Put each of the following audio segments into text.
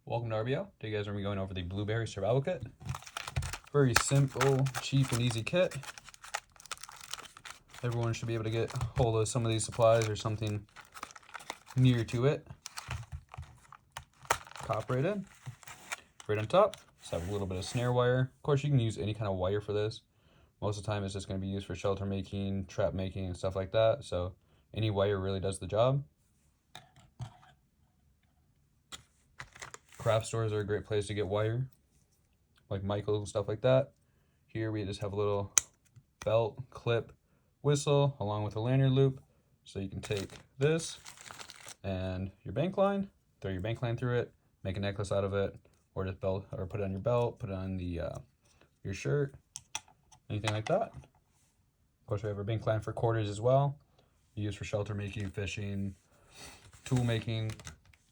Welcome to RBO. Today guys are going to be going over the Blueberry Survival Kit. Very simple, cheap, and easy kit. Everyone should be able to get hold of some of these supplies or something near to it. Pop right in. Right on top, just have a little bit of snare wire. Of course, you can use any kind of wire for this. Most of the time, it's just going to be used for shelter making, trap making, and stuff like that. So any wire really does the job. Craft stores are a great place to get wire, like Michael's and stuff like that. Here we just have a little belt, clip, whistle, along with a lanyard loop. So you can take this and your bank line, throw your bank line through it, make a necklace out of it, or just belt, or put it on your belt, put it on the your shirt, anything like that. Of course, we have our bank line for quarters as well, used for shelter making, fishing, tool making,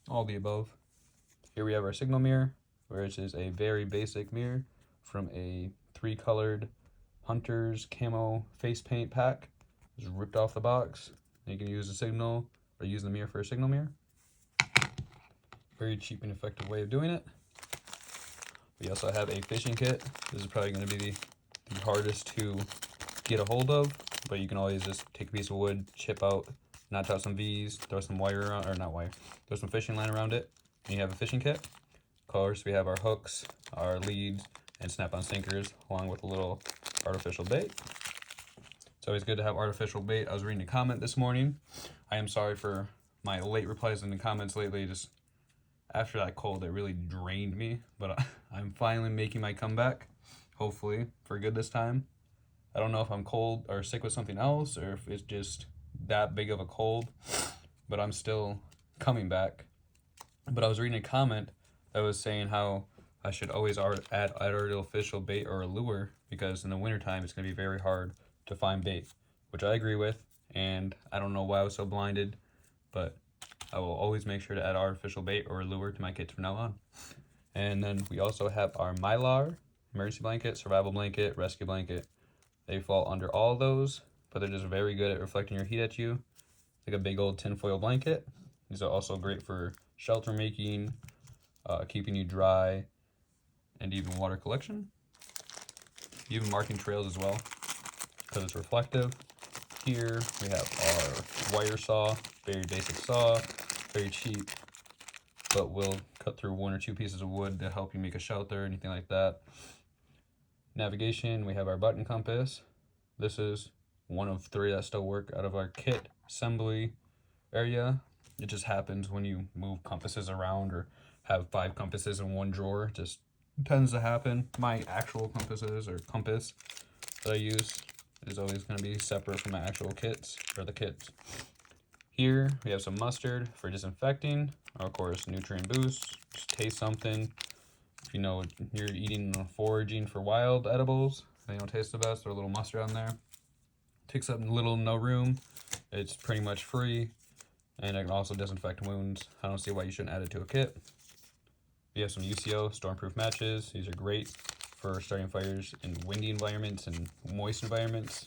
all the above. Here we have our signal mirror, which is a very basic mirror from a 3-colored Hunter's camo face paint pack. Just ripped off the box. And you can use the signal or use the mirror for a signal mirror. Very cheap and effective way of doing it. We also have a fishing kit. This is probably going to be the hardest to get a hold of, but you can always just take a piece of wood, chip out, notch out some V's, throw some wire around, or not wire, throw some fishing line around it, and you have a fishing kit. Of course, we have our hooks, our leads, and snap-on sinkers, along with a little artificial bait. It's always good to have artificial bait. I was reading a comment this morning. I am sorry for my late replies in the comments lately. Just after that cold, it really drained me, but I'm finally making my comeback, hopefully for good this time. I don't know if I'm cold or sick with something else, or if it's just that big of a cold, but I'm still coming back. But I was reading a comment that was saying how I should always add artificial bait or a lure, because in the wintertime it's going to be very hard to find bait, which I agree with, and I don't know why I was so blinded, but I will always make sure to add artificial bait or a lure to my kits from now on. And then we also have our Mylar emergency blanket, survival blanket, rescue blanket. They fall under all of those, but they're just very good at reflecting your heat at you. It's like a big old tinfoil blanket. These are also great for shelter making, keeping you dry, and even water collection. Even marking trails as well, because it's reflective. Here we have our wire saw, very basic saw, very cheap, but will cut through 1 or 2 pieces of wood to help you make a shelter, anything like that. Navigation, we have our button compass. This is one of 3 that still work out of our kit assembly area. It just happens when you move compasses around or have 5 compasses in one drawer. It just tends to happen. My actual compasses or compass that I use is always going to be separate from my actual kits or the kits. Here we have some mustard for disinfecting, or of course nutrient boost. Just taste something. If you know you're eating or foraging for wild edibles, they don't taste the best. Throw a little mustard on there. Takes up little no room. It's pretty much free, and it can also disinfect wounds. I don't see why you shouldn't add it to a kit. We have some UCO stormproof matches. These are great for starting fires in windy environments and moist environments.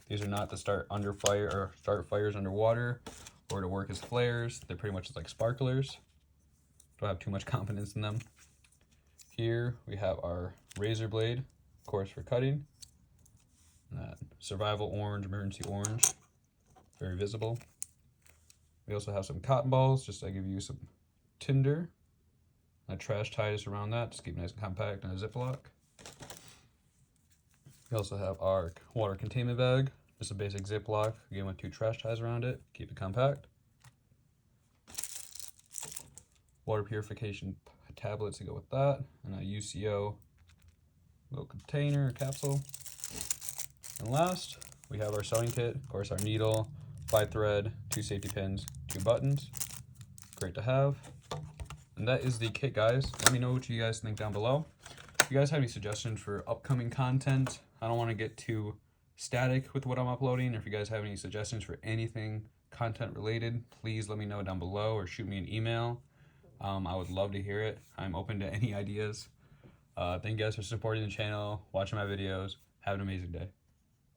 These are not to start under fire or start fires underwater or to work as flares. They're pretty much like sparklers. Don't have too much confidence in them. Here we have our razor blade, of course, for cutting. That survival orange, emergency orange, very visible. We also have some cotton balls, just to give you some tinder. A trash tie just around that, just keep it nice and compact in a Ziploc. We also have our water containment bag, just a basic Ziploc, again with 2 trash ties around it, keep it compact. Water purification tablets to go with that, and a UCO little container or capsule. And last, we have our sewing kit, of course our needle, 5 thread, 2 safety pins, 2 buttons. Great to have. And that is the kit, guys. Let me know what you guys think down below. If you guys have any suggestions for upcoming content, I don't want to get too static with what I'm uploading. If you guys have any suggestions for anything content related, please let me know down below or shoot me an email. I would love to hear it. I'm open to any ideas. Thank you guys for supporting the channel, watching my videos. Have an amazing day.